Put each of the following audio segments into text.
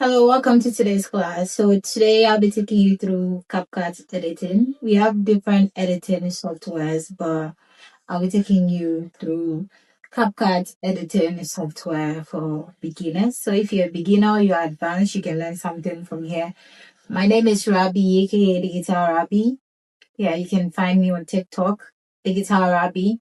Hello, welcome to today's class. So today I'll be taking you through CapCut editing. We have different editing softwares, but I'll be taking you through CapCut editing software for beginners. So if you're a beginner or you're advanced, you can learn something from here. My name is Rabi, aka Digital Rabi. Yeah, you can find me on TikTok, Digital Rabi,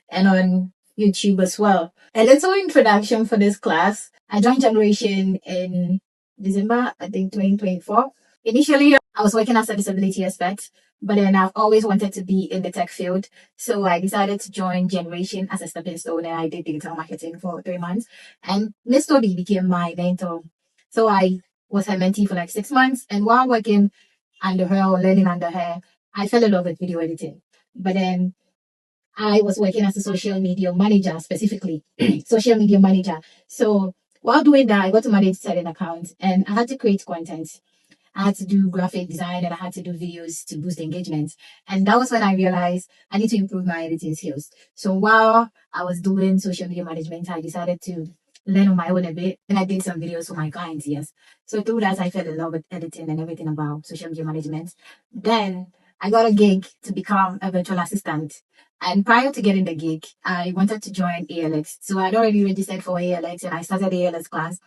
and on YouTube as well. A little introduction for this class. I joined Generation in December, I think 2024. Initially, I was working as a disability expert, but then I've always wanted to be in the tech field. So I decided to join Generation as a stepping stone, and I did digital marketing for 3 months. And Miss Toby became my mentor. So I was her mentee for like 6 months. And while working under her or learning under her, I fell in love with video editing. But then I was working as a social media manager, specifically social media manager. So while doing that, I got to manage certain accounts and I had to create content. I had to do graphic design and I had to do videos to boost engagement. And that was when I realized I need to improve my editing skills. So while I was doing social media management, I decided to learn on my own a bit and I did some videos for my clients, yes. So through that, I fell in love with editing and everything about social media management. Then I got a gig to become a virtual assistant. And prior to getting the gig, I wanted to join ALX. So I'd already registered for ALX and I started ALX class.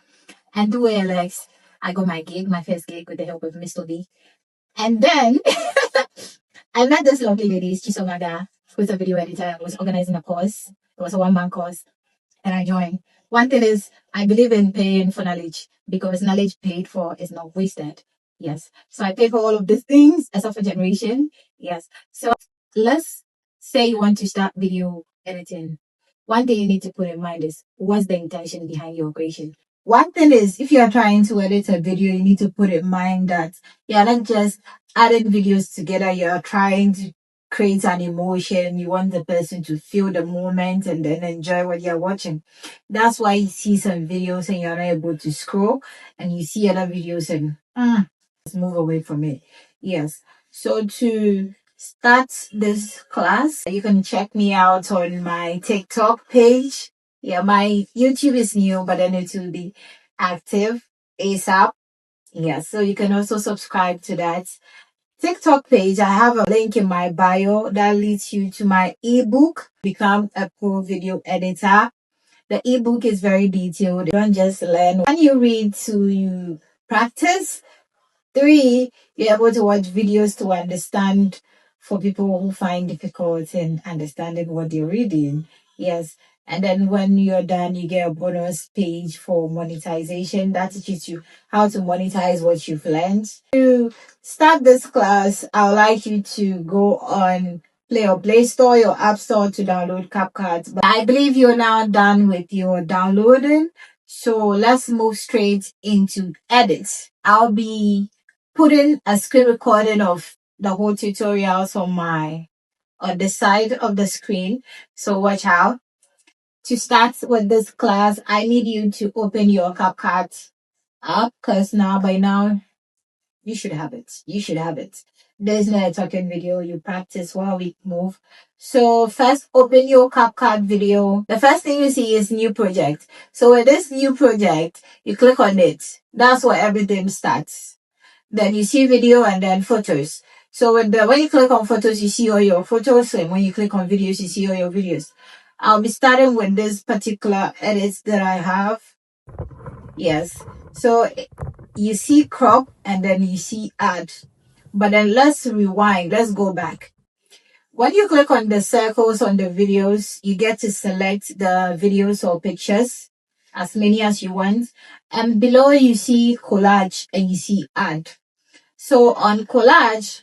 And through ALX, I got my gig, my first gig with the help of Mr. B. And then I met this lovely lady, Chisomada, who's a video editor and was organizing a course. It was a 1 month course. And I joined. One thing is, I believe in paying for knowledge because knowledge paid for is not wasted. Yes. So I pay for all of these things as of a generation. Yes. So let's say you want to start video editing. One thing you need to put in mind is what's the intention behind your creation? One thing is, if you are trying to edit a video, you need to put in mind that you're not just adding videos together, you're trying to create an emotion. You want the person to feel the moment and then enjoy what you're watching. That's why you see some videos and you're not able to scroll, and you see other videos and just move away from it. Yes. So to start this class, you can check me out on my TikTok page. Yeah, my YouTube is new, but then it will be active ASAP. Yeah, so you can also subscribe to that TikTok page. I have a link in my bio that leads you to my ebook, Become a Pro Video Editor. The ebook is very detailed. You don't just learn. When you read to you practice. 3, you're able to watch videos to understand for people who find difficult in understanding what they're reading. Yes. And then when you're done, you get a bonus page for monetization that teaches you how to monetize what you've learned. To start this class, I would like you to go on Play Store, your App Store to download CapCut. But I believe you're now done with your downloading. So let's move straight into edit. I'll be putting a screen recording of the whole tutorials on the side of the screen. So watch out. To start with this class, I need you to open your CapCut app because by now you should have it. You should have it. There's no talking video. You practice while we move. So first open your CapCut video. The first thing you see is new project. So with this new project, you click on it. That's where everything starts. Then you see video and then photos. So when you click on photos, you see all your photos. And when you click on videos, you see all your videos. I'll be starting with this particular edits that I have. Yes. So you see crop and then you see add. But then let's rewind. Let's go back. When you click on the circles on the videos, you get to select the videos or pictures, as many as you want. And below you see collage and you see add. So on collage,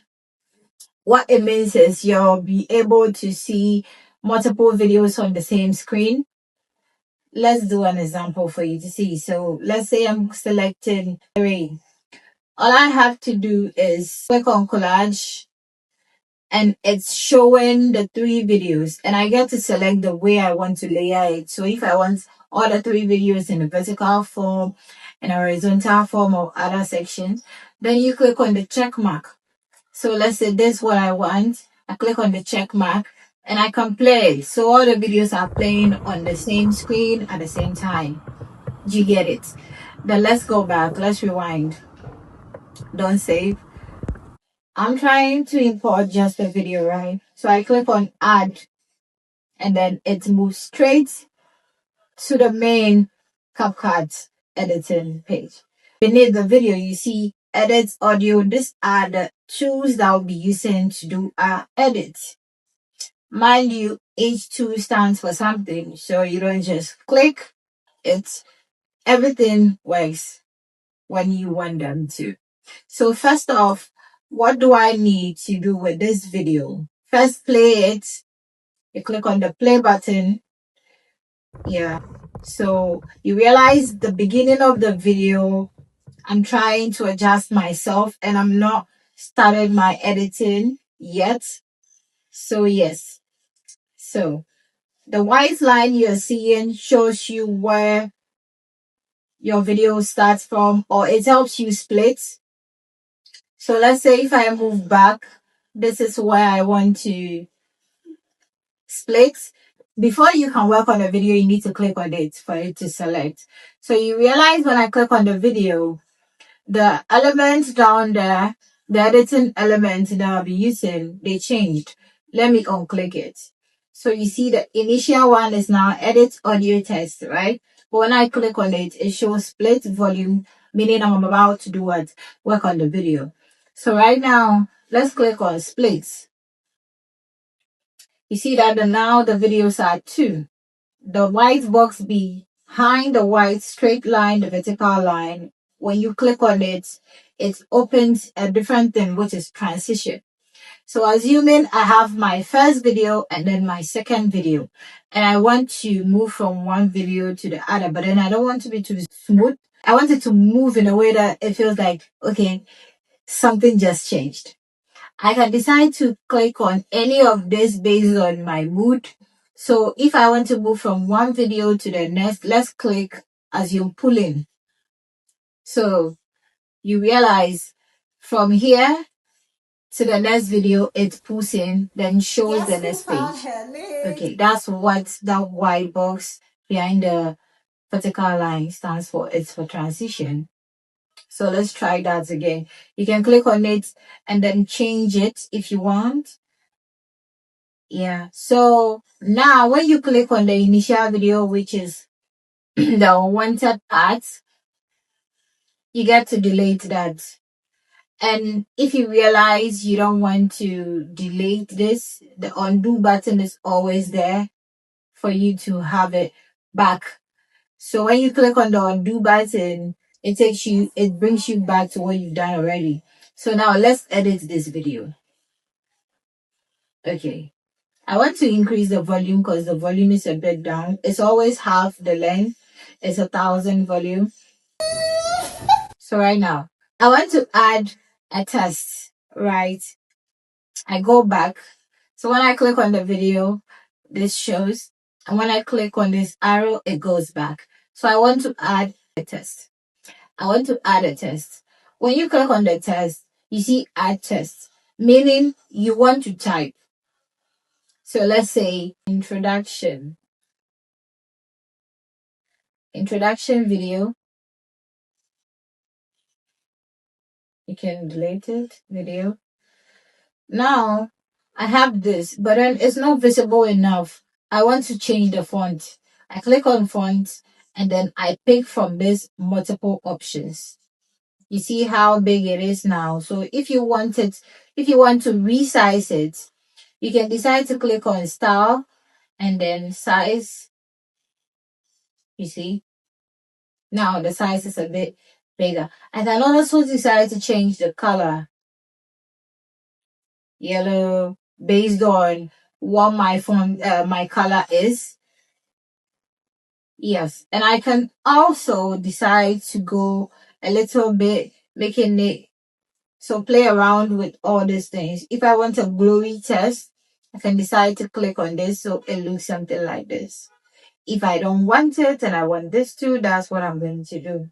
what it means is you'll be able to see multiple videos on the same screen. Let's do an example for you to see. So let's say I'm selecting 3. All I have to do is click on collage and it's showing the 3 videos and I get to select the way I want to layer it. So if I want all the 3 videos in a vertical form, in a horizontal form or other sections, then you click on the check mark. So let's say this is what I want. I click on the check mark and I can play. So all the videos are playing on the same screen at the same time. Do you get it? Then let's go back. Let's rewind. Don't save. I'm trying to import just the video, right? So I click on add and then it moves straight to the main CapCut editing page. Beneath the video, you see edit audio. These are the tools that I'll be using to do our edit. Mind you, each tool stands for something, so you don't just click. It's everything works when you want them to. So first off, what do I need to do with this video? First, play it. You click on the play button. Yeah. So you realize the beginning of the video, I'm trying to adjust myself and I'm not started my editing yet. So yes. So the white line you're seeing shows you where your video starts from, or it helps you split. So let's say if I move back, this is where I want to split. Before you can work on a video, you need to click on it for it to select. So you realize when I click on the video, the elements down there, the editing elements that I'll be using, they changed. Let me unclick it. So you see the initial one is now edit audio test, right? But when I click on it, it shows split volume, meaning I'm about to do what? Work on the video. So right now, let's click on splits. You see that now the videos are two. The white box behind the white straight line, the vertical line, when you click on it, it opens a different thing, which is transition. So assuming I have my first video and then my second video, and I want to move from one video to the other, but then I don't want to be too smooth. I want it to move in a way that it feels like, okay, something just changed. I can decide to click on any of this based on my mood. So if I want to move from one video to the next, let's click as you pull in. So you realize from here to the next video, it pulls in, then shows the next page. Okay, that's what that white box behind the vertical line stands for. It's for transition. So let's try that again. You can click on it and then change it if you want. Yeah. So now when you click on the initial video, which is the unwanted part, you get to delete that. And if you realize you don't want to delete this, the undo button is always there for you to have it back. So when you click on the undo button, it brings you back to what you've done already. So now let's edit this video. Okay. I want to increase the volume because the volume is a bit down. It's always half the length. It's 1,000 volume. So right now, I want to add a test, right? I go back. So when I click on the video, this shows. And when I click on this arrow, it goes back. So I want to add a test. I want to add a test. When you click on the test, you see add test, meaning you want to type. So let's say introduction video. You can delete it, video. Now I have this, but then it's not visible enough. I want to change the font. I click on font and then I pick from this multiple options. You see how big it is now. So if you want to resize it, you can decide to click on style and then size. You see, now the size is a bit bigger. I can also decide to change the color, yellow, based on what my color is. Yes, and I can also decide to go a little bit, making it so play around with all these things. If I want a glowy test, I can decide to click on this so it looks something like this. If I don't want it and I want this too, that's what I'm going to do.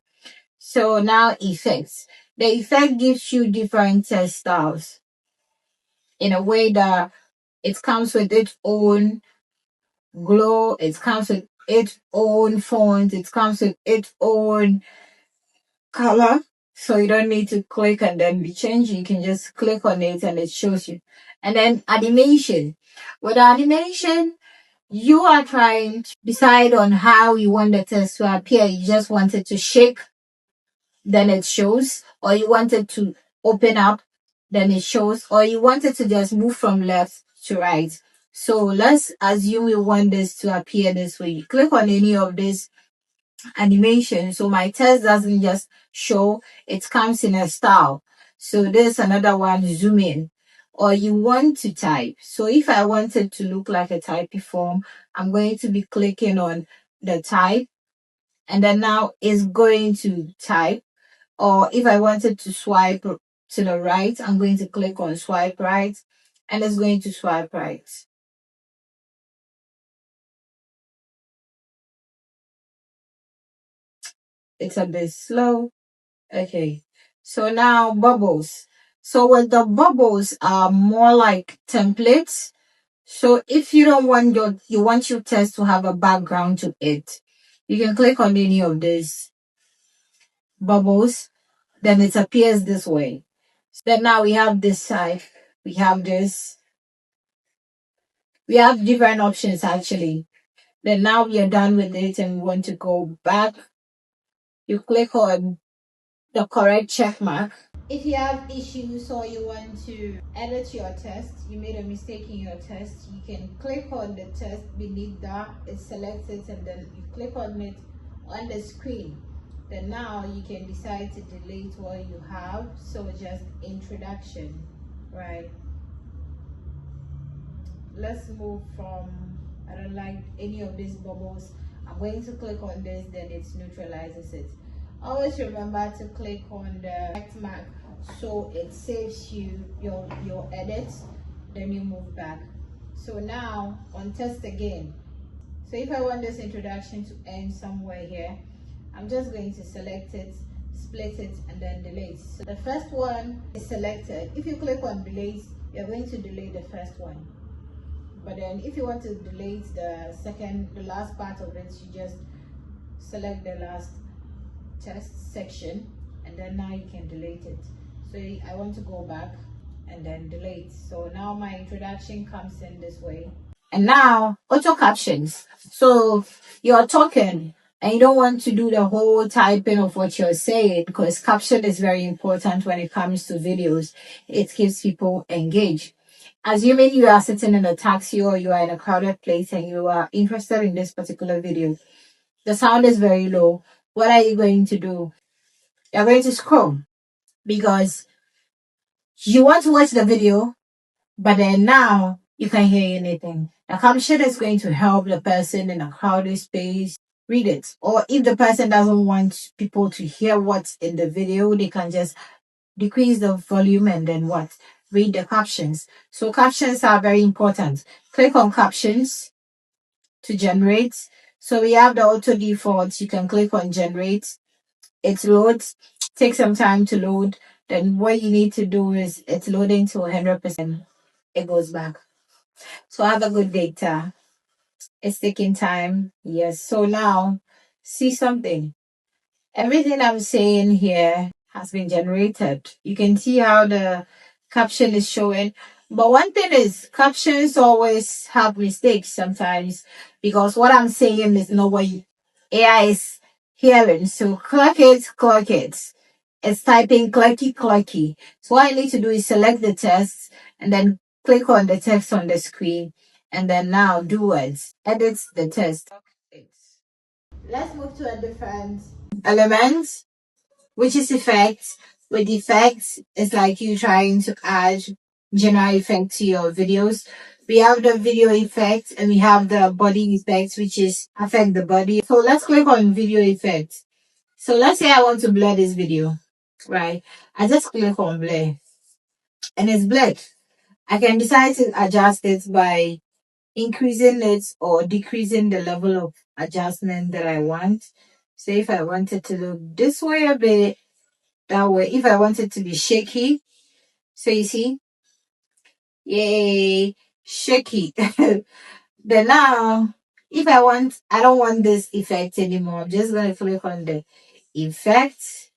So now effects. The effect gives you different test styles in a way that it comes with its own glow, it comes with its own font, it comes with its own color. So you don't need to click and then be changing. You can just click on it and it shows you. And then animation. With animation, you are trying to decide on how you want the text to appear. You just want it to shake, then it shows, or you want it to open up, then it shows, or you want it to just move from left to right. So let's assume we want this to appear this way. You click on any of this animation, so my text doesn't just show, it comes in a style. So there's another one, zoom in, or you want to type. So if I want it to look like a typey form, I'm going to be clicking on the type, and then now it's going to type. Or if I wanted to swipe to the right, I'm going to click on swipe right, and it's going to swipe right. It's a bit slow. Okay. So now bubbles. So with the bubbles are more like templates. So if you don't want you want your text to have a background to it, you can click on any of these bubbles, then it appears this way. Then now we have this side, we have this, we have different options actually. Then now we are done with it and we want to go back. You click on the correct check mark. If you have issues or you want to edit your test, you made a mistake in your test, you can click on the test beneath that, it selects it, and then you click on it on the screen. Then now you can decide to delete what you have. So just introduction, right? Let's move from, I don't like any of these bubbles. I'm going to click on this, then it neutralizes it. Always remember to click on the check mark so it saves you your edits, then you move back. So now on test again. So if I want this introduction to end somewhere here, I'm just going to select it, split it, and then delete. So the first one is selected. If you click on delete, you're going to delete the first one. But then if you want to delete the last part of it, you just select the last test section, and then now you can delete it. So I want to go back and then delete. So now my introduction comes in this way. And now auto captions. So you're talking and you don't want to do the whole typing of what you're saying, because caption is very important when it comes to videos. It keeps people engaged. Assuming you are sitting in a taxi or you are in a crowded place and you are interested in this particular video, the sound is very low. What are you going to do? You're going to scroll because you want to watch the video, but then now you can't hear anything. The caption is going to help the person in a crowded space read it. Or if the person doesn't want people to hear what's in the video, they can just decrease the volume and then what? Read the captions. So captions are very important. Click on captions to generate. So we have the auto default. You can click on generate. It loads, takes some time to load. Then what you need to do is it's loading to 100%. It goes back. So have a good data. It's taking time. Yes. So now see something. Everything I'm saying here has been generated. You can see how the caption is showing. But one thing is, captions always have mistakes sometimes because what I'm saying is not what AI is hearing. So click it, click it. It's typing clicky, clicky. So what I need to do is select the text and then click on the text on the screen. And then now do words. Edit the text. Let's move to a different element, which is effects. With effects, it's like you trying to add general effect to your videos. We have the video effect and we have the body effect, which is affect the body. So let's click on video effect. So let's say I want to blur this video, right? I just click on blur and it's blurred. I can decide to adjust it by increasing it or decreasing the level of adjustment that I want. So if I want it to look this way a bit, that way, if I want it to be shaky, so you see, yay, shaky. Then now, if I don't want this effect anymore, I'm just going to click on the effect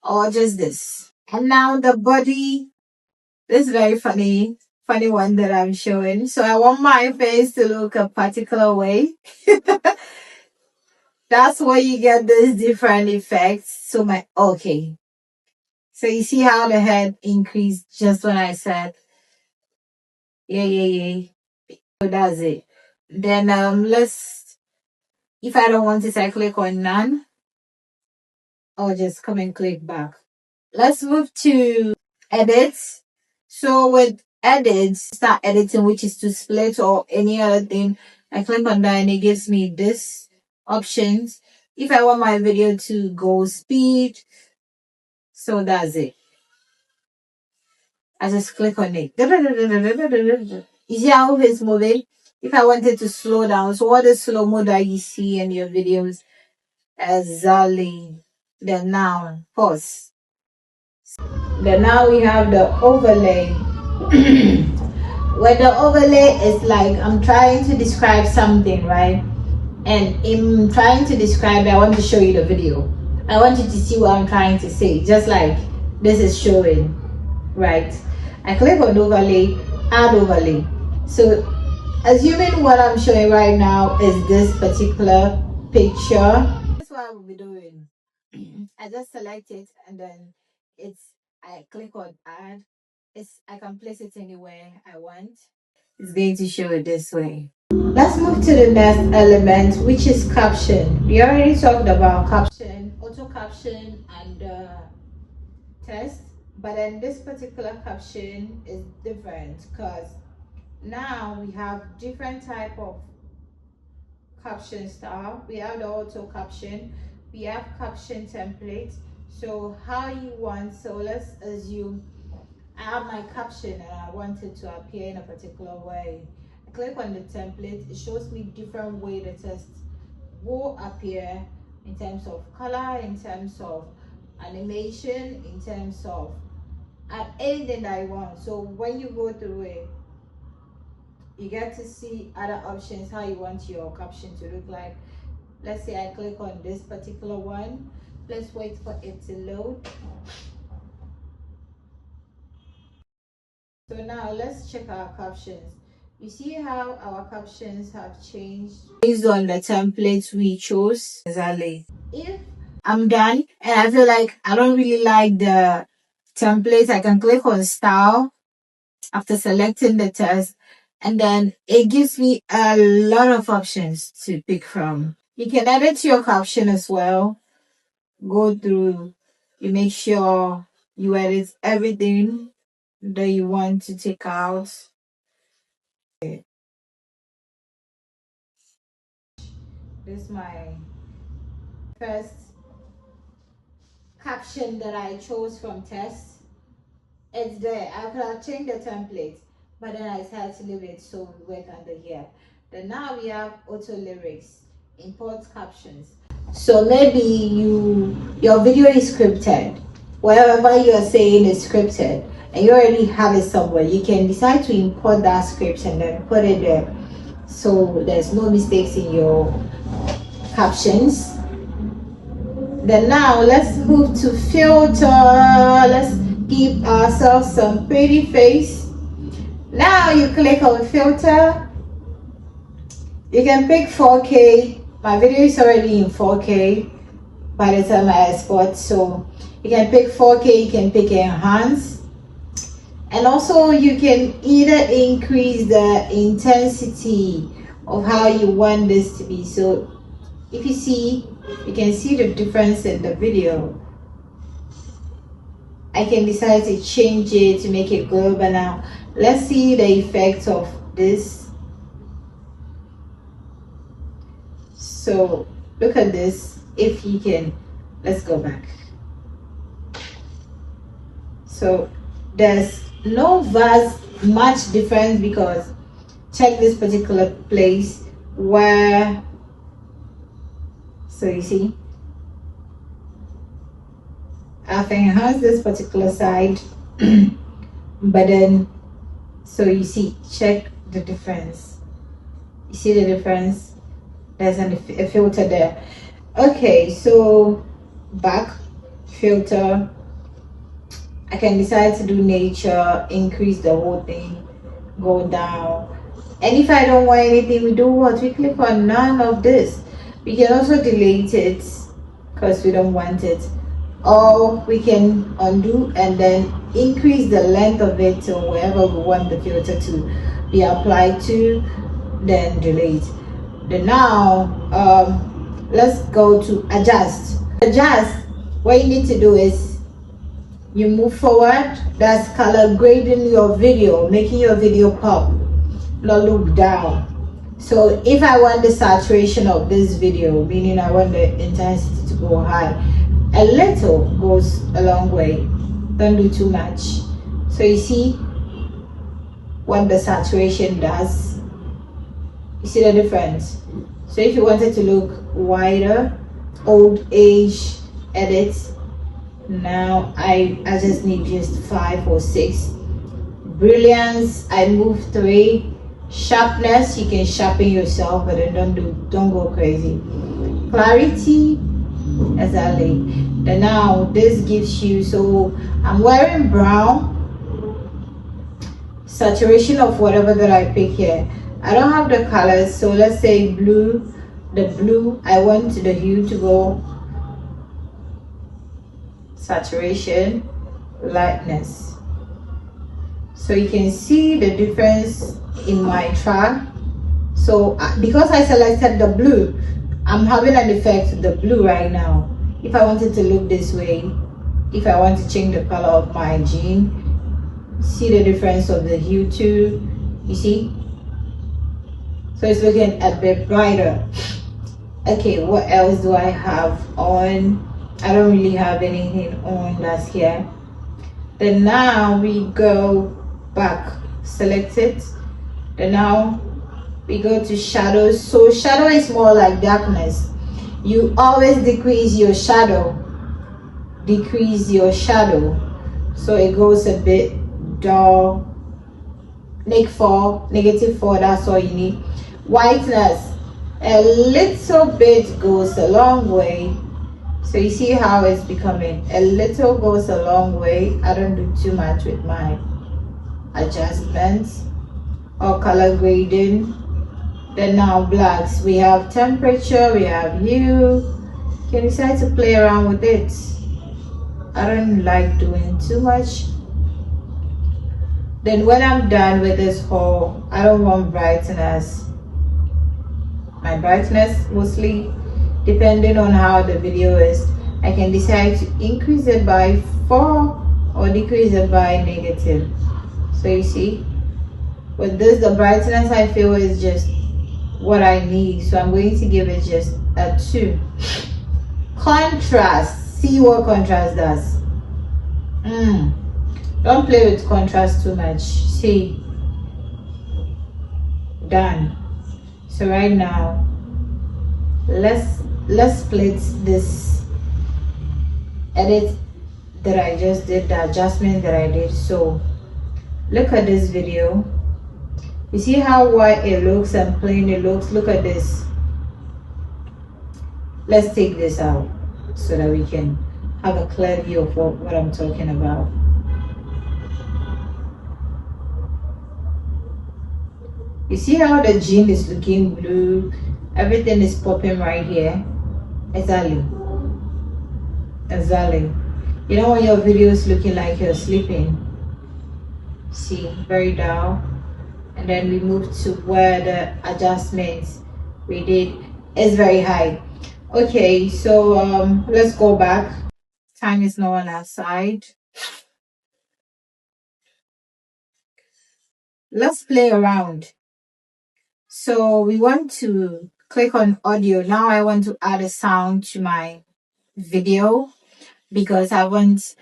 or just this. And now the body, this is very funny one that I'm showing. So I want my face to look a particular way. That's where you get these different effects. So okay. So you see how the head increased just when I said, yeah. So that's it. Then if I don't want it, I click on none or just come and click back. Let's move to edit. So with edit, start editing, which is to split or any other thing. I click on that and it gives me this options. If I want my video to go speed, so that's it. I just click on it. You see how it's moving? If I wanted to slow down, so what is slow mo that you see in your videos? Exactly. Then now, pause. Then now we have the overlay. Where the overlay is like I'm trying to describe something, right? And in trying to describe it, I want to show you the video. I want you to see what I'm trying to say, just like this is showing, right? I click on overlay, add overlay. So assuming what I'm showing right now is this particular picture, that's what I will be doing. I just select it and then I click on add. I can place it anywhere I want. It's going to show it this way. Let's move to the next element, which is caption. We already talked about caption, auto caption, and text, but then this particular caption is different because now we have different type of caption style. We have the auto caption, we have caption template. So how you want, so let's assume I have my caption and I want it to appear in a particular way. I click on the template, it shows me different way the text will appear in terms of color, in terms of animation, in terms of anything that I want. So when you go through it, you get to see other options, how you want your caption to look like. Let's say I click on this particular one. Let's wait for it to load. So now let's check our captions. You see how our captions have changed based on the templates we chose. Exactly. If I'm done and I feel like I don't really like the template, I can click on style after selecting the text, and then it gives me a lot of options to pick from. You can edit your caption as well. Go through, you make sure you edit everything that you want to take out. This is my first caption that I chose from test. It's there. I could have changed the template, but then I decided to leave it so we work under here. Then now we have auto lyrics, import captions. So maybe your video is scripted. Whatever you are saying is scripted and you already have it somewhere. You can decide to import that script and then put it there. So there's no mistakes in your captions. Then now let's move to filter. Let's give ourselves some pretty face. Now you click on filter. You can pick 4K. My video is already in 4K by the time I export, so you can pick 4K, you can pick enhance, and also you can either increase the intensity of how you want this to be. So if you see, you can see the difference in the video. I can decide to change it to make it global. Now let's see the effect of this. So look at this. If you can, let's go back. So there's no vast much difference, because check this particular place where, so you see I've enhanced this particular side but then, so you see, check the difference. You see the difference? There's a filter there. Okay, so back, filter, I can decide to do nature, increase the whole thing, go down. And if I don't want anything, we do what? We click on none of this. We can also delete it because we don't want it. Or we can undo and then increase the length of it to wherever we want the filter to be applied to, then delete. Then now, let's go to adjust. Adjust, what you need to do is you move forward, that's color grading your video, making your video pop, not look down. So if I want the saturation of this video, meaning I want the intensity to go high, a little goes a long way. Don't do too much. So you see what the saturation does. You see the difference. So if you wanted to look wider, old age, edit. Now I just need just 5 or 6. Brilliance, I move 3. Sharpness, you can sharpen yourself, but then don't go crazy. Clarity, exactly. And now this gives you, so I'm wearing brown. Saturation of whatever that I pick here. I don't have the colors, so let's say blue. The blue, I want the hue to go saturation, lightness. So you can see the difference in my track. So because I selected the blue, I'm having an effect with the blue right now. If I wanted to look this way, if I want to change the color of my jean, see the difference of the hue too, you see? So it's looking a bit brighter. Okay, what else do I have on? I don't really have anything on that's here. Then now we go back, select it. Then now we go to shadows. So shadow is more like darkness. You always decrease your shadow. Decrease your shadow. So it goes a bit dull. -4, that's all you need. Whiteness, a little bit goes a long way. So you see how it's becoming. A little goes a long way. I don't do too much with my adjustments or color grading. Then now blacks, we have temperature, we have hue. You can decide to play around with it. I don't like doing too much. Then when I'm done with this whole, I don't want brightness. My brightness mostly depending on how the video is, I can decide to increase it by 4 or decrease it by negative. So you see, with this, the brightness I feel is just what I need. So I'm going to give it just a 2. Contrast, see what contrast does. Don't play with contrast too much. See, done. So right now, let's split this edit that I just did, the adjustment that I did. So look at this video. You see how white it looks and plain it looks? Look at this. Let's take this out so that we can have a clear view of what I'm talking about. You see how the jean is looking blue? Everything is popping right here. Exactly. Exactly. You know when your video is looking like you're sleeping? See, very down. And then we move to where the adjustments we did is very high. Okay, so let's go back. Time is not on our side. Let's play around. So we want to click on audio. Now I want to add a sound to my video because I want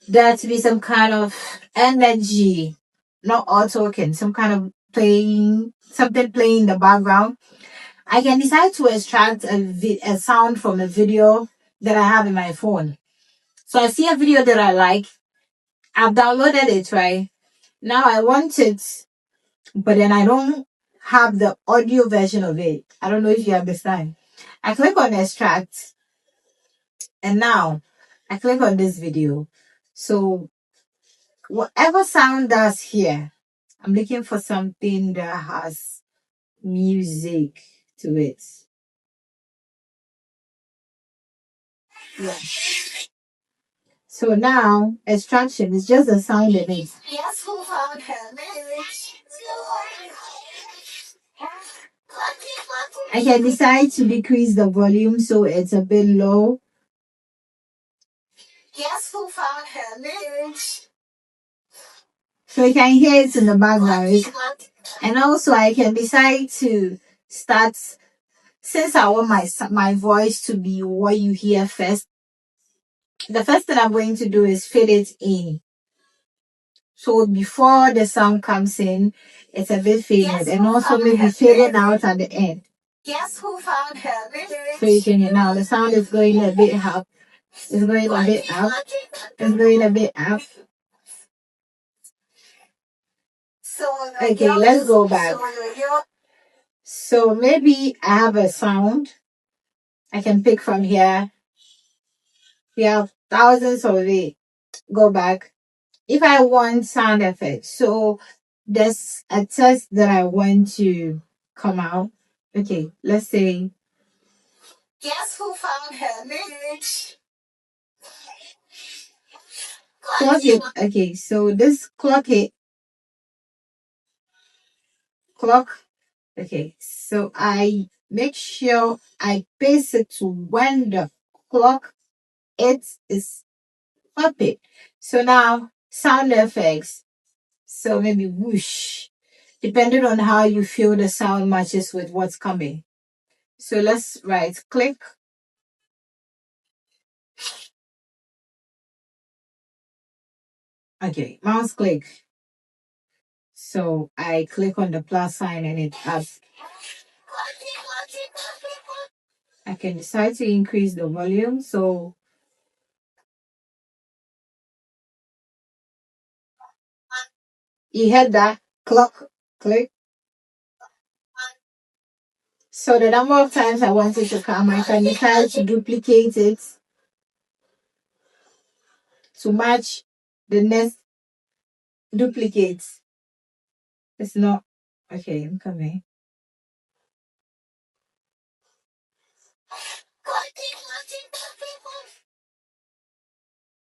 there to be some kind of energy, not all talking, some kind of playing, something playing in the background. I can decide to extract a sound from a video that I have in my phone. So I see a video that I like. I've downloaded it, right? Now I want it, but then I don't have the audio version of it. I don't know if you understand. I click on extract and now I click on this video. So whatever sound that's here, I'm looking for something that has music to it. Yeah. So now extraction is just the sound it makes. Yes, who found her marriage? I can decide to decrease the volume so it's a bit low. Guess who found her marriage? So you can hear it in the background. And also I can decide to start, since I want my voice to be what you hear first, the first thing I'm going to do is fade it in. So before the sound comes in, it's a bit faded. And also maybe faded out at the end. Guess who found her marriage? So you can hear now the sound is going a bit up. It's going a bit up. It's going a bit up. Okay, let's go back. So maybe I have a sound I can pick from here. We have thousands of it. Go back. If I want sound effects, so there's a test that I want to come out. Okay, let's say. Guess who found her marriage? Clock it. Okay, so this clock it. Clock. Okay, so I make sure I paste it to when the clock it is up it. So now sound effects. So maybe whoosh, depending on how you feel the sound matches with what's coming. So let's right click. Okay, mouse click. So I click on the plus sign and it adds. I can decide to increase the volume. So you heard that clock click. So the number of times I want it to come, I can decide to duplicate it to match the next duplicate. It's not okay. I'm coming.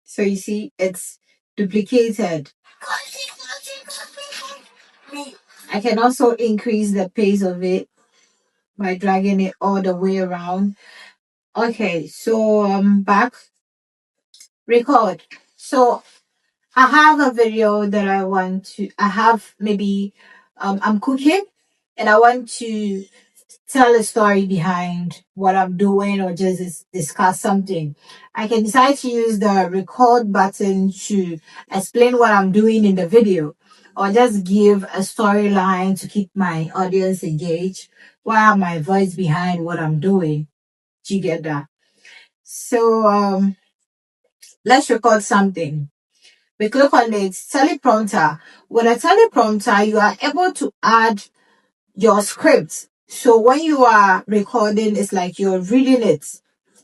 So you see, it's duplicated. I can also increase the pace of it by dragging it all the way around. Okay, so back record. So I have a video that I have maybe I'm cooking and I want to tell a story behind what I'm doing or just discuss something. I can decide to use the record button to explain what I'm doing in the video or just give a storyline to keep my audience engaged while my voice behind what I'm doing. Do you get that? So let's record something. We click on the teleprompter. With a teleprompter, you are able to add your script. So when you are recording, it's like you're reading it.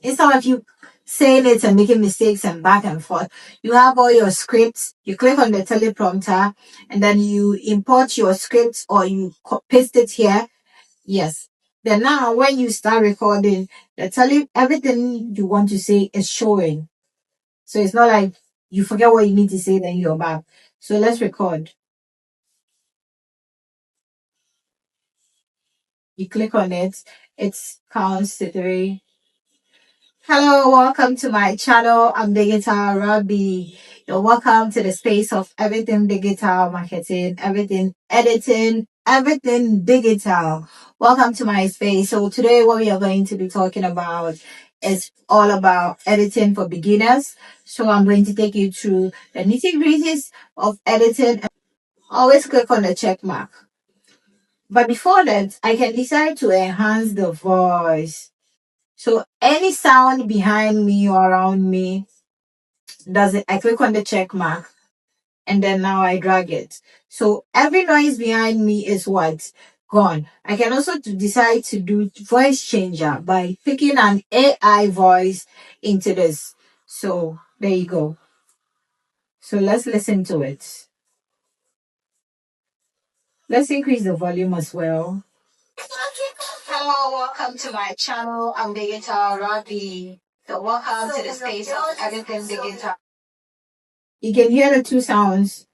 Instead of you saying it and making mistakes and back and forth, you have all your scripts. You click on the teleprompter and then you import your scripts or you paste it here. Yes. Then now when you start recording, everything you want to say is showing. So it's not like you forget what you need to say, then you're back. So let's record. You click on it. It counts to 3. Hello, welcome to my channel. I'm Digital Rabbi. You're welcome to the space of everything digital marketing, everything editing, everything digital. Welcome to my space. So today what we are going to be talking about is all about editing for beginners. So I'm going to take you through the nitty-gritties of editing. Always click on the check mark. But before that, I can decide to enhance the voice. So any sound behind me or around me does it, I click on the check mark and then now I drag it. So every noise behind me is what? Gone. I can also decide to do voice changer by picking an AI voice into this. So there you go. So let's listen to it. Let's increase the volume as well. Hello, welcome to my channel. I'm the guitar Robbie. So welcome to the space of everything the guitar. You can hear the two sounds.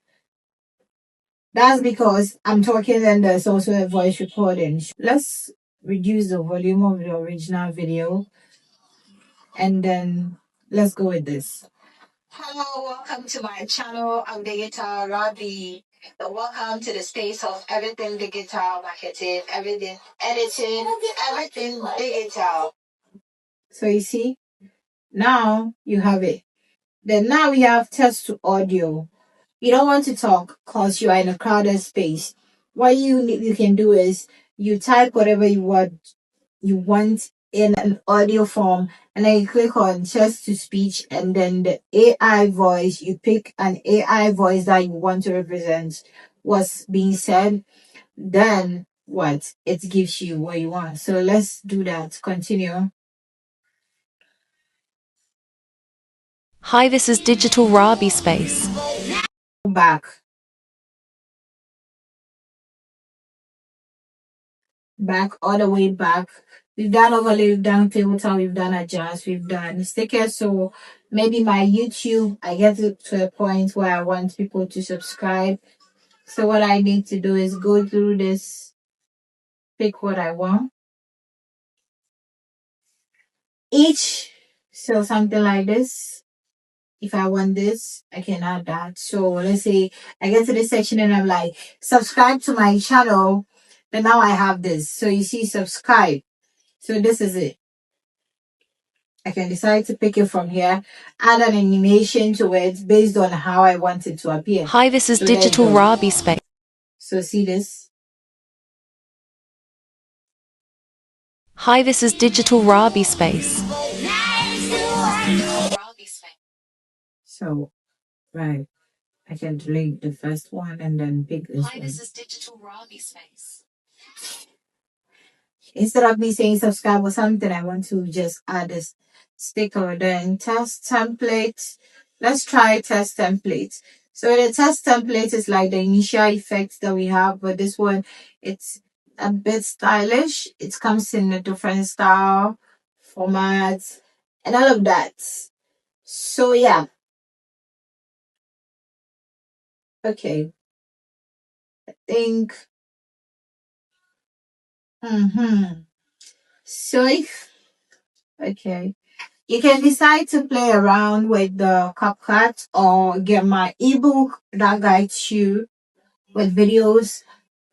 That's because I'm talking and there's also a voice recording. Let's reduce the volume of the original video and then let's go with this. Hello, welcome to my channel. I'm the guitar Robbie. So welcome to the space of everything digital marketing, everything editing, everything digital. So you see, now you have it. Then now we have text to audio. You don't want to talk because you are in a crowded space. What you can do is you type whatever you want in an audio form, and then you click on text to speech, and then the AI voice, you pick an AI voice that you want to represent what's being said. Then what? It gives you what you want. So let's do that. Continue. Hi, this is Digital Rabi Space. Back. Back, all the way back. We've done overlay, we've done filter, we've done adjust, we've done stickers. So maybe my YouTube, I get to a point where I want people to subscribe. So what I need to do is go through this, pick what I want. Each, so something like this. If I want this, I can add that. So let's say I get to this section and I'm like, subscribe to my channel. Then now I have this. So you see subscribe. So this is it. I can decide to pick it from here, add an animation to it based on how I want it to appear. Hi, this is So there you Digital go. Rabi Space. So see this? Hi, this is Digital Rabi Space. So, right. I can delete the first one and then pick this Hi, one. this is Digital Rabi Space. Instead of me saying subscribe or something, I want to just add this sticker. Then test template. Let's try test template. So the test template is like the initial effect that we have, but this one, it's a bit stylish. It comes in a different style, formats, and all of that. So yeah, okay. I think. So if okay. You can decide to play around with the CapCut or get my ebook that guides you with videos,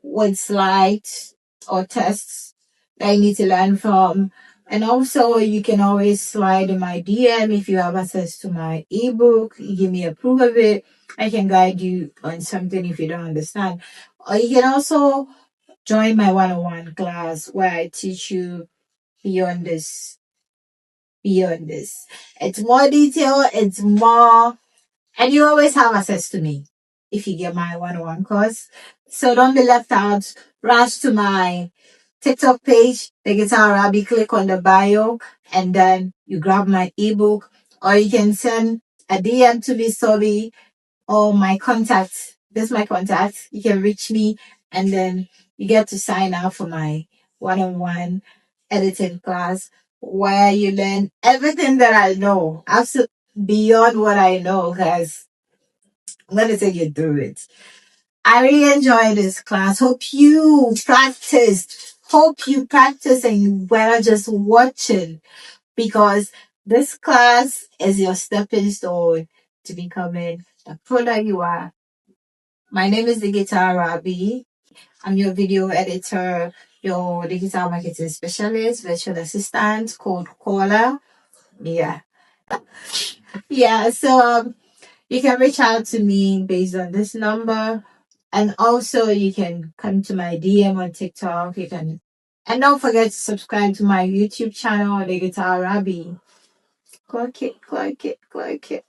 with slides or tests that you need to learn from. And also, you can always slide in my DM if you have access to my ebook. You give me a proof of it. I can guide you on something if you don't understand. Or you can also join my one-on-one class where I teach you beyond this beyond this. It's more detailed, it's more, and you always have access to me if you get my one-on-one course. So don't be left out. Rush to my TikTok page, the Guitar Rabi, click on the bio, and then you grab my ebook, or you can send a DM to me, Sobi, or my contact. This is my contact. You can reach me, and then you get to sign up for my one-on-one editing class where you learn everything that I know, absolutely beyond what I know, because I'm going to take you through it. I really enjoyed this class. Hope you practiced. Hope you practice and you were just watching, because this class is your stepping stone to becoming the pro that you are. My name is the Guitar Rabi. I'm your video editor, your digital marketing specialist, virtual assistant, cold caller. Yeah. Yeah. So you can reach out to me based on this number. And also you can come to my DM on TikTok. You can, and don't forget to subscribe to my YouTube channel, The Guitar Rabi. Click it, click it, click it.